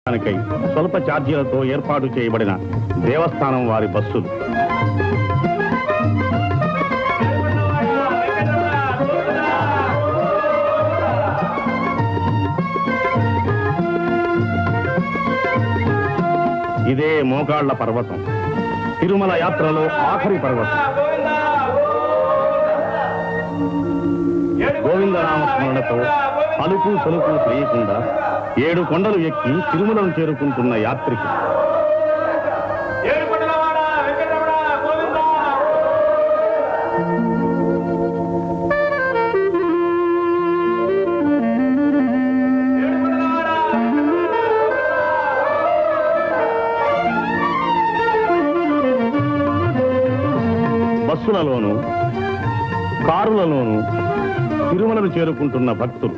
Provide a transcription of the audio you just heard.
స్వల్ప ఛార్జీలతో ఏర్పాటు చేయబడిన దేవస్థానం వారి బస్సులు. ఇదే మోకాళ్ల పర్వతం, తిరుమల యాత్రలో ఆఖరి పర్వతం. గోవిందనామ స్మరణతో అలుపు సలుపు తెలియకుండా 7 కొండలు ఎక్కి తిరుమలను చేరుకుంటున్న యాత్రికి బస్సులలోనూ కారులలోనూ తిరుమలను చేరుకుంటున్న భక్తులు.